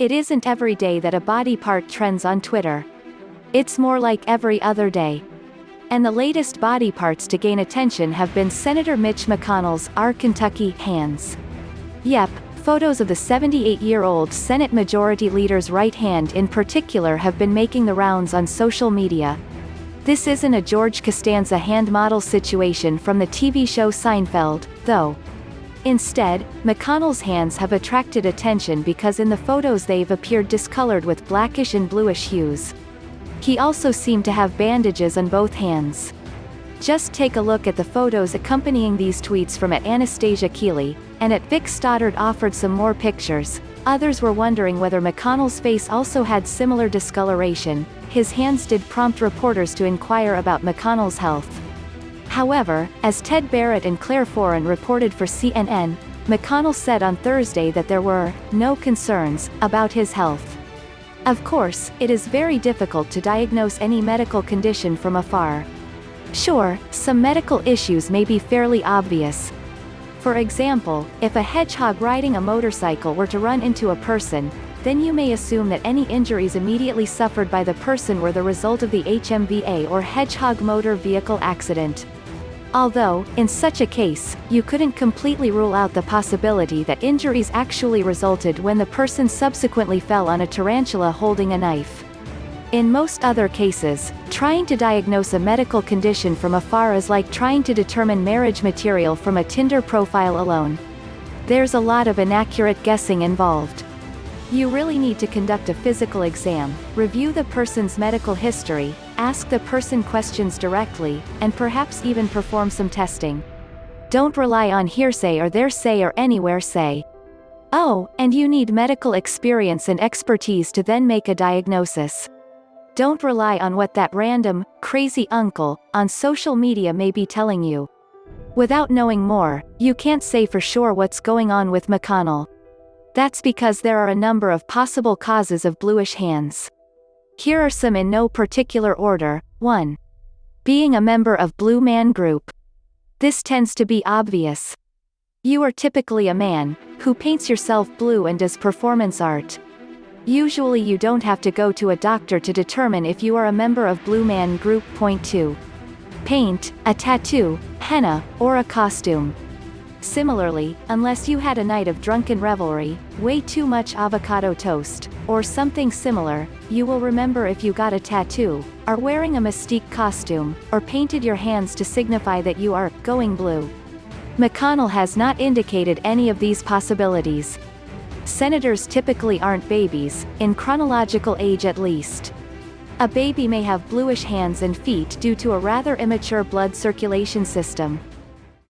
It isn't every day that a body part trends on Twitter. It's more like every other day. And the latest body parts to gain attention have been Senator Mitch McConnell's Kentucky hands. Yep, photos of the 78-year-old Senate Majority Leader's right hand in particular have been making the rounds on social media. This isn't a George Costanza hand model situation from the TV show Seinfeld, though. Instead, McConnell's hands have attracted attention because in the photos they've appeared discolored with blackish and bluish hues. He also seemed to have bandages on both hands. Just take a look at the photos accompanying these tweets from @Anastasia Keeley, and @Vic Stoddard offered some more pictures. Others were wondering whether McConnell's face also had similar discoloration. His hands did prompt reporters to inquire about McConnell's health. However, as Ted Barrett and Claire Foran reported for CNN, McConnell said on Thursday that there were no concerns about his health. Of course, it is very difficult to diagnose any medical condition from afar. Sure, some medical issues may be fairly obvious. For example, if a hedgehog riding a motorcycle were to run into a person, then you may assume that any injuries immediately suffered by the person were the result of the HMVA or hedgehog motor vehicle accident. Although, in such a case, you couldn't completely rule out the possibility that injuries actually resulted when the person subsequently fell on a tarantula holding a knife. In most other cases, trying to diagnose a medical condition from afar is like trying to determine marriage material from a Tinder profile alone. There's a lot of inaccurate guessing involved. You really need to conduct a physical exam, review the person's medical history, ask the person questions directly, and perhaps even perform some testing. Don't rely on hearsay or their say or anywhere say. Oh, and you need medical experience and expertise to then make a diagnosis. Don't rely on what that random, crazy uncle on social media may be telling you. Without knowing more, you can't say for sure what's going on with McConnell. That's because there are a number of possible causes of bluish hands. Here are some in no particular order. 1. Being a member of Blue Man Group. This tends to be obvious. You are typically a man who paints yourself blue and does performance art. Usually you don't have to go to a doctor to determine if you are a member of Blue Man Group. Point 2. Paint, a tattoo, henna, or a costume. Similarly, unless you had a night of drunken revelry, way too much avocado toast, or something similar, you will remember if you got a tattoo, are wearing a Mystique costume, or painted your hands to signify that you are going blue. McConnell has not indicated any of these possibilities. Senators typically aren't babies, in chronological age at least. A baby may have bluish hands and feet due to a rather immature blood circulation system.